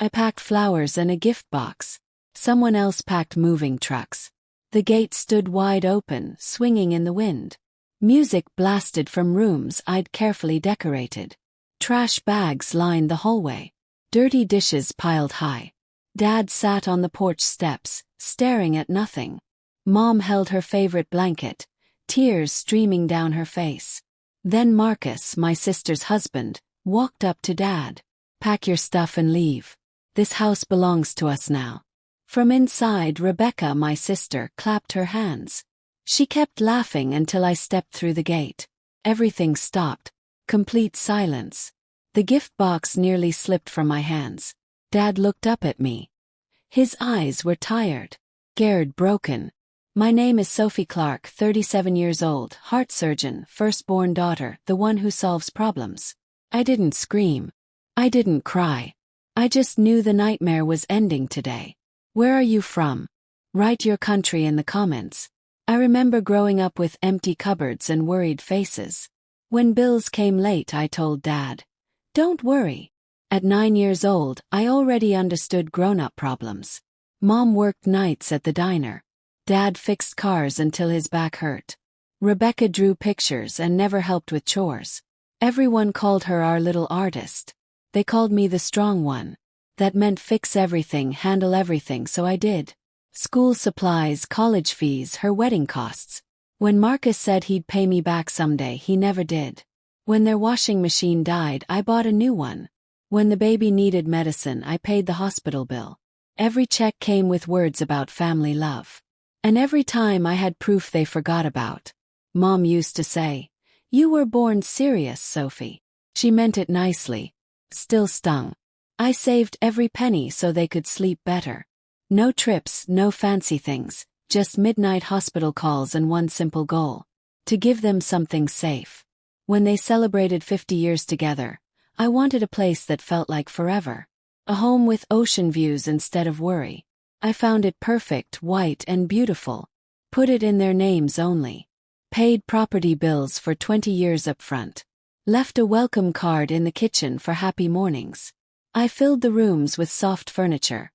I packed flowers and a gift box. Someone else packed moving trucks. The gate stood wide open, swinging in the wind. Music blasted from rooms I'd carefully decorated. Trash bags lined the hallway. Dirty dishes piled high. Dad sat on the porch steps, staring at nothing. Mom held her favorite blanket, tears streaming down her face. Then Marcus, my sister's husband, walked up to Dad. "Pack your stuff and leave. This house belongs to us now." From inside, Rebecca, my sister, clapped her hands. She kept laughing until I stepped through the gate. Everything stopped. Complete silence. The gift box nearly slipped from my hands. Dad looked up at me. His eyes were tired, scared, broken. "My name is Sophie Clark, 37 years old, heart surgeon, firstborn daughter, the one who solves problems." I didn't scream. I didn't cry. I just knew the nightmare was ending today. Where are you from? Write your country in the comments. I remember growing up with empty cupboards and worried faces. When bills came late, I told Dad, "Don't worry." At 9 years old, I already understood grown-up problems. Mom worked nights at the diner. Dad fixed cars until his back hurt. Rebecca drew pictures and never helped with chores. Everyone called her our little artist. They called me the strong one. That meant fix everything, handle everything, so I did. School supplies, college fees, her wedding costs. When Marcus said he'd pay me back someday, he never did. When their washing machine died, I bought a new one. When the baby needed medicine, I paid the hospital bill. Every check came with words about family love. And every time I had proof they forgot about. Mom used to say, "You were born serious, Sophie." She meant it nicely. Still stung. I saved every penny so they could sleep better. No trips, no fancy things, just midnight hospital calls and one simple goal: to give them something safe. When they celebrated 50 years together, I wanted a place that felt like forever. A home with ocean views instead of worry. I found it perfect, white and beautiful. Put it in their names only. Paid property bills for 20 years up front. Left a welcome card in the kitchen for happy mornings. I filled the rooms with soft furniture.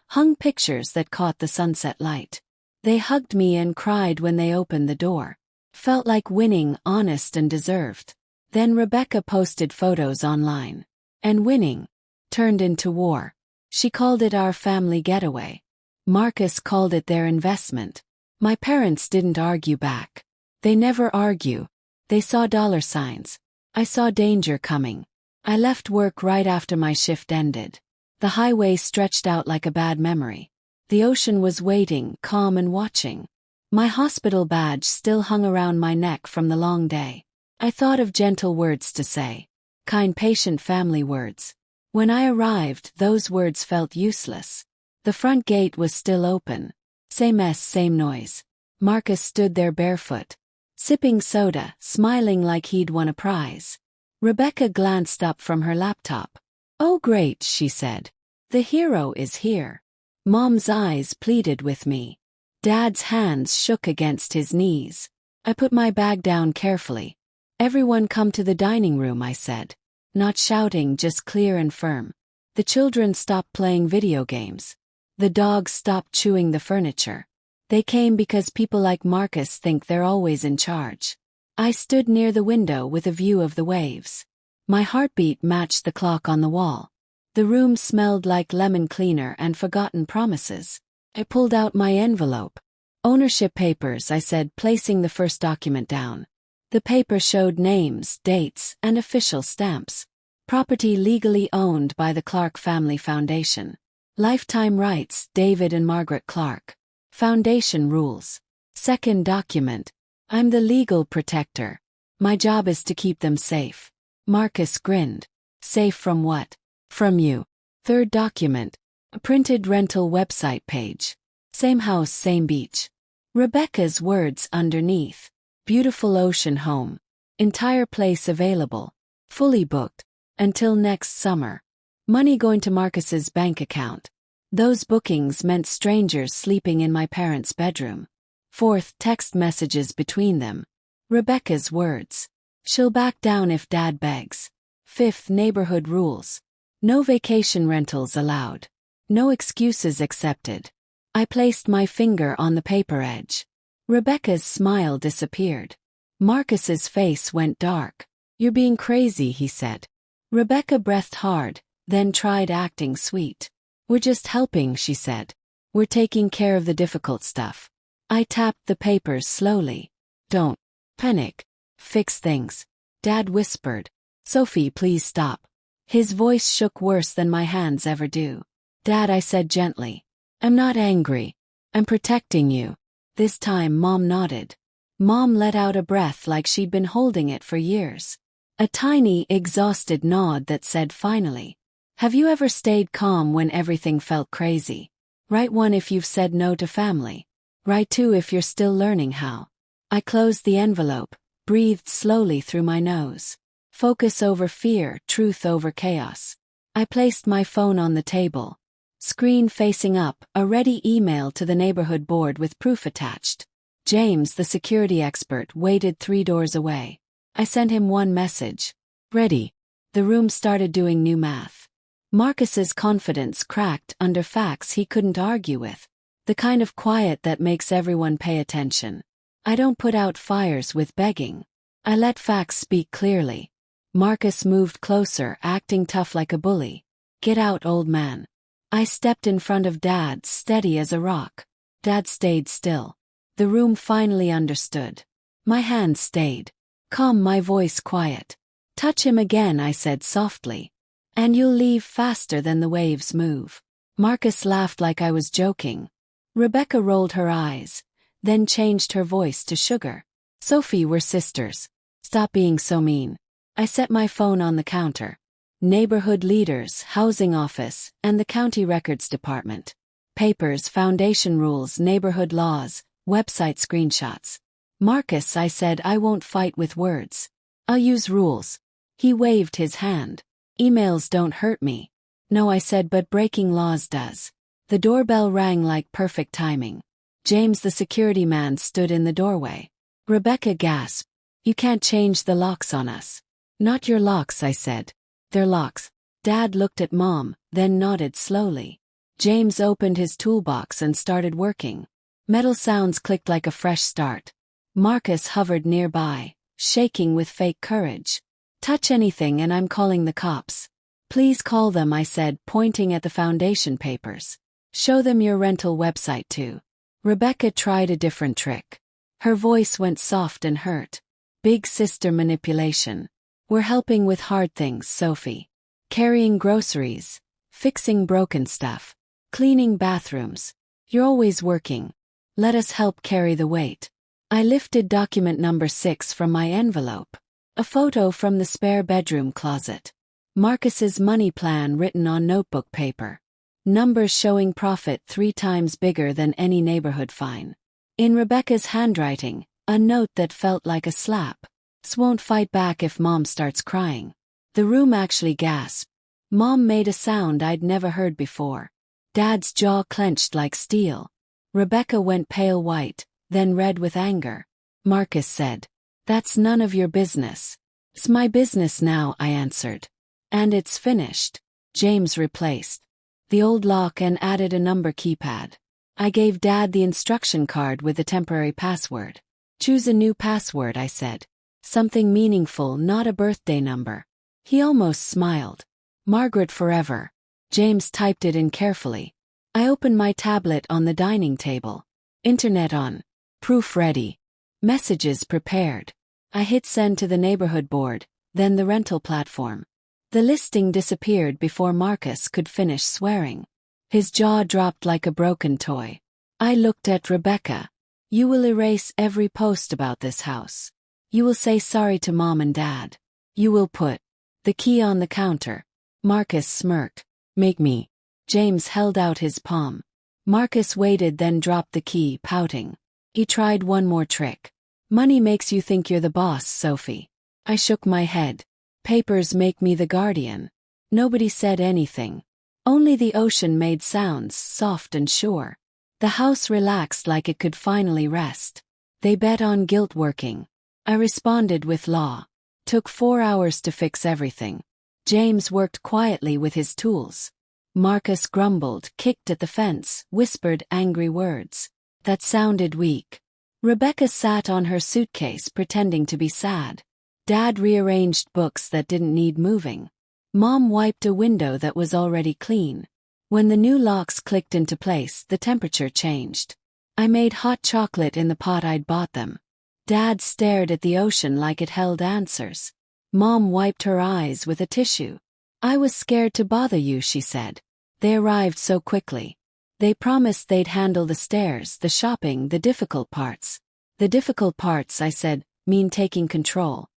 Hung pictures that caught the sunset light. They hugged me and cried when they opened the door. Felt like winning, honest and deserved. Then Rebecca posted photos online. And winning turned into war. She called it our family getaway. Marcus called it their investment. My parents didn't argue back. They never argue. They saw dollar signs. I saw danger coming. I left work right after my shift ended. The highway stretched out like a bad memory. The ocean was waiting, calm and watching. My hospital badge still hung around my neck from the long day. I thought of gentle words to say. Kind, patient family words. When I arrived, those words felt useless. The front gate was still open. Same mess, same noise. Marcus stood there barefoot, sipping soda, smiling like he'd won a prize. Rebecca glanced up from her laptop. "Oh great," she said. "The hero is here." Mom's eyes pleaded with me. Dad's hands shook against his knees. I put my bag down carefully. "Everyone come to the dining room," I said. Not shouting, just clear and firm. The children stopped playing video games. The dogs stopped chewing the furniture. They came because people like Marcus think they're always in charge. I stood near the window with a view of the waves. My heartbeat matched the clock on the wall. The room smelled like lemon cleaner and forgotten promises. I pulled out my envelope. "Ownership papers," I said, placing the first document down. The paper showed names, dates, and official stamps. Property legally owned by the Clark Family Foundation. Lifetime rights, David and Margaret Clark. Foundation rules. Second document. I'm the legal protector. My job is to keep them safe. Marcus grinned. Safe from what? From you. Third document. A printed rental website page. Same house, same beach. Rebecca's words underneath. Beautiful ocean home. Entire place available. Fully booked. Until next summer. Money going to Marcus's bank account. Those bookings meant strangers sleeping in my parents' bedroom. Fourth, text messages between them. Rebecca's words. She'll back down if Dad begs. Fifth, neighborhood rules. No vacation rentals allowed. No excuses accepted. I placed my finger on the paper edge. Rebecca's smile disappeared. Marcus's face went dark. "You're being crazy," he said. Rebecca breathed hard, then tried acting sweet. "We're just helping," she said. "We're taking care of the difficult stuff." I tapped the papers slowly. "Don't panic. Fix things." Dad whispered. "Sophie, please stop." His voice shook worse than my hands ever do. "Dad," I said gently. "I'm not angry. I'm protecting you." This time Mom nodded. Mom let out a breath like she'd been holding it for years. A tiny, exhausted nod that said finally. "Have you ever stayed calm when everything felt crazy? Write 1 if you've said no to family. Write 2 if you're still learning how." I closed the envelope, breathed slowly through my nose. Focus over fear, truth over chaos. I placed my phone on the table. Screen facing up, a ready email to the neighborhood board with proof attached. James, the security expert, waited 3 doors away. I sent him one message. "Ready." The room started doing new math. Marcus's confidence cracked under facts he couldn't argue with. The kind of quiet that makes everyone pay attention. I don't put out fires with begging. I let facts speak clearly. Marcus moved closer, acting tough like a bully. "Get out, old man." I stepped in front of Dad, steady as a rock. Dad stayed still. The room finally understood. My hand stayed. Calm, my voice quiet. "Touch him again," I said softly. "And you'll leave faster than the waves move." Marcus laughed like I was joking. Rebecca rolled her eyes, then changed her voice to sugar. "Sophie, we're sisters. Stop being so mean." I set my phone on the counter. Neighborhood leaders, housing office, and the county records department. Papers, foundation rules, neighborhood laws, website screenshots. "Marcus," I said, "I won't fight with words. I'll use rules." He waved his hand. "Emails don't hurt me." "No," I said, "but breaking laws does." The doorbell rang like perfect timing. James, the security man, stood in the doorway. Rebecca gasped. "You can't change the locks on us." "Not your locks," I said. "They're locks." Dad looked at Mom, then nodded slowly. James opened his toolbox and started working. Metal sounds clicked like a fresh start. Marcus hovered nearby, shaking with fake courage. "Touch anything and I'm calling the cops." "Please call them," I said, pointing at the foundation papers. "Show them your rental website too." Rebecca tried a different trick. Her voice went soft and hurt. "Big sister manipulation. We're helping with hard things, Sophie. Carrying groceries, fixing broken stuff, cleaning bathrooms. You're always working. Let us help carry the weight." I lifted document number 6 from my envelope. A photo from the spare bedroom closet. Marcus's money plan written on notebook paper. Numbers showing profit 3 times bigger than any neighborhood fine. In Rebecca's handwriting, a note that felt like a slap. "Won't fight back if Mom starts crying." The room actually gasped. Mom made a sound I'd never heard before. Dad's jaw clenched like steel. Rebecca went pale white, then red with anger. Marcus said, "That's none of your business." "It's my business now," I answered. "And it's finished." James replaced the old lock and added a number keypad. I gave Dad the instruction card with the temporary password. "Choose a new password," I said. "Something meaningful, not a birthday number." He almost smiled. "Margaret forever." James typed it in carefully. I opened my tablet on the dining table. Internet on. Proof ready. Messages prepared. I hit send to the neighborhood board, then the rental platform. The listing disappeared before Marcus could finish swearing. His jaw dropped like a broken toy. I looked at Rebecca. "You will erase every post about this house. You will say sorry to Mom and Dad. You will put the key on the counter." Marcus smirked. "Make me." James held out his palm. Marcus waited, then dropped the key, pouting. He tried one more trick. "Money makes you think you're the boss, Sophie." I shook my head. "Papers make me the guardian." Nobody said anything. Only the ocean made sounds, soft and sure. The house relaxed like it could finally rest. They bet on guilt working. I responded with law. Took 4 hours to fix everything. James worked quietly with his tools. Marcus grumbled, kicked at the fence, whispered angry words that sounded weak. Rebecca sat on her suitcase pretending to be sad. Dad rearranged books that didn't need moving. Mom wiped a window that was already clean. When the new locks clicked into place, the temperature changed. I made hot chocolate in the pot I'd bought them. Dad stared at the ocean like it held answers. Mom wiped her eyes with a tissue. I was scared to bother you, she said. They arrived so quickly. They promised they'd handle the stairs, the shopping, the difficult parts. The difficult parts, I said, mean taking control.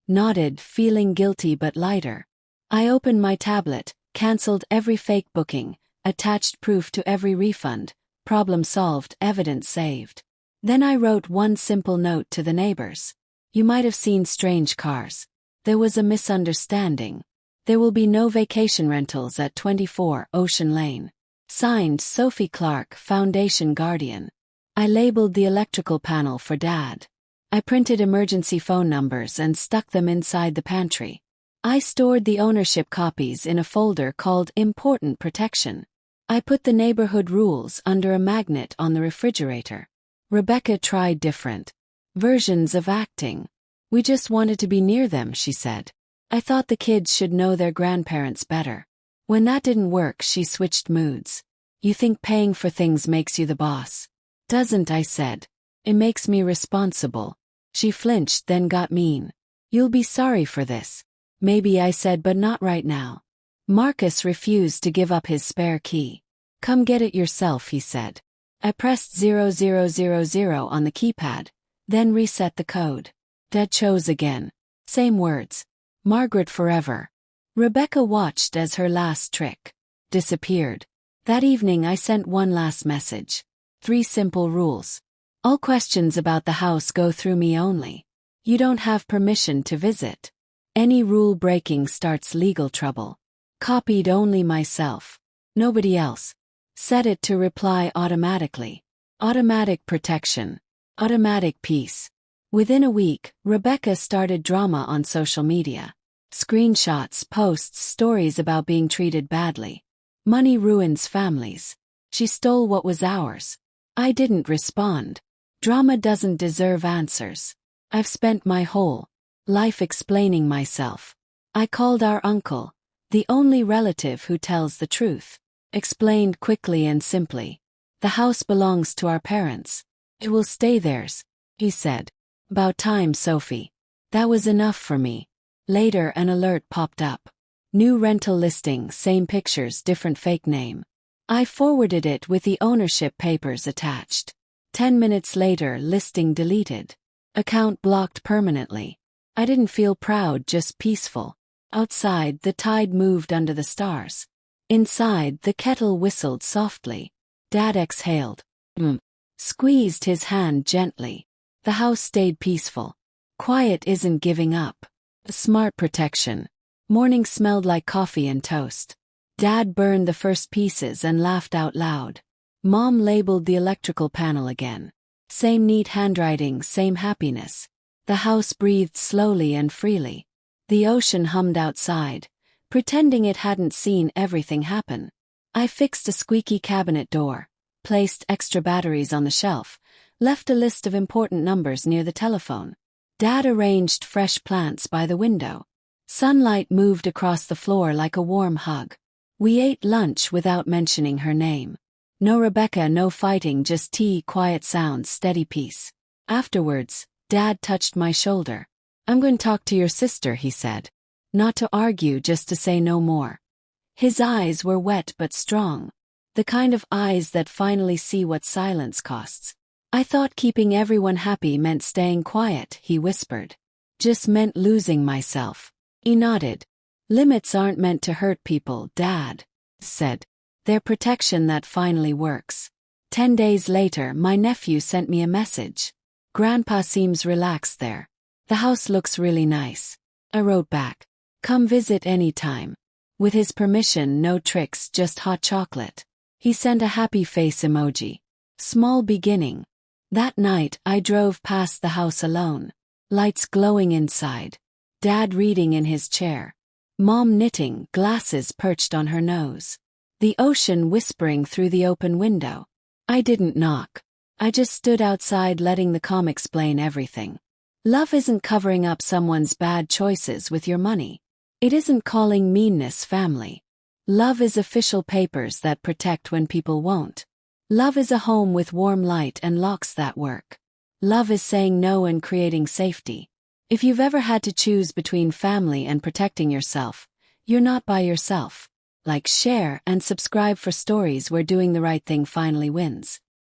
Nodded, feeling guilty but lighter. I opened my tablet, cancelled every fake booking, attached proof to every refund, problem solved, evidence saved. Then I wrote one simple note to the neighbors. You might have seen strange cars. There was a misunderstanding. There will be no vacation rentals at 24 Ocean Lane. Signed, Sophie Clark, Foundation Guardian. I labeled the electrical panel for Dad. I printed emergency phone numbers and stuck them inside the pantry. I stored the ownership copies in a folder called Important Protection. I put the neighborhood rules under a magnet on the refrigerator. Rebecca tried different versions of acting. We just wanted to be near them, she said. I thought the kids should know their grandparents better. When that didn't work, she switched moods. You think paying for things makes you the boss? Doesn't, I said. It makes me responsible. She flinched, then got mean. You'll be sorry for this. Maybe, I said, but not right now. Marcus refused to give up his spare key. Come get it yourself, he said. I pressed 0000 on the keypad, then reset the code. Dad chose again. Same words. Margaret forever. Rebecca watched as her last trick disappeared. That evening I sent one last message. 3 simple rules. All questions about the house go through me only. You don't have permission to visit. Any rule breaking starts legal trouble. Copied only myself. Nobody else. Set it to reply automatically. Automatic protection. Automatic peace. Within a week, Rebecca started drama on social media. Screenshots, posts, stories about being treated badly. Money ruins families. She stole what was ours. I didn't respond. Drama doesn't deserve answers. I've spent my whole life explaining myself. I called our uncle, the only relative who tells the truth. Explained quickly and simply. The house belongs to our parents. It will stay theirs, he said. About time, Sophie. That was enough for me. Later an alert popped up. New rental listing, same pictures, different fake name. I forwarded it with the ownership papers attached. 10 minutes later, listing deleted. Account blocked permanently. I didn't feel proud, just peaceful. Outside, the tide moved under the stars. Inside, the kettle whistled softly. Dad exhaled. Squeezed his hand gently. The house stayed peaceful. Quiet isn't giving up. Smart protection. Morning smelled like coffee and toast. Dad burned the first pieces and laughed out loud. Mom labeled the electrical panel again. Same neat handwriting, same happiness. The house breathed slowly and freely. The ocean hummed outside, pretending it hadn't seen everything happen. I fixed a squeaky cabinet door, placed extra batteries on the shelf, left a list of important numbers near the telephone. Dad arranged fresh plants by the window. Sunlight moved across the floor like a warm hug. We ate lunch without mentioning her name. No Rebecca, no fighting, just tea, quiet sounds, steady peace. Afterwards, Dad touched my shoulder. I'm going to talk to your sister, he said. Not to argue, just to say no more. His eyes were wet but strong. The kind of eyes that finally see what silence costs. I thought keeping everyone happy meant staying quiet, he whispered. Just meant losing myself. He nodded. Limits aren't meant to hurt people, Dad said. They're protection that finally works. 10 days later, my nephew sent me a message. Grandpa seems relaxed there. The house looks really nice. I wrote back. Come visit anytime. With his permission, no tricks, just hot chocolate. He sent a happy face emoji. Small beginning. That night, I drove past the house alone. Lights glowing inside. Dad reading in his chair. Mom knitting, glasses perched on her nose. The ocean whispering through the open window. I didn't knock. I just stood outside letting the calm explain everything. Love isn't covering up someone's bad choices with your money. It isn't calling meanness family. Love is official papers that protect when people won't. Love is a home with warm light and locks that work. Love is saying no and creating safety. If you've ever had to choose between family and protecting yourself, you're not by yourself. Like, share, and subscribe for stories where doing the right thing finally wins.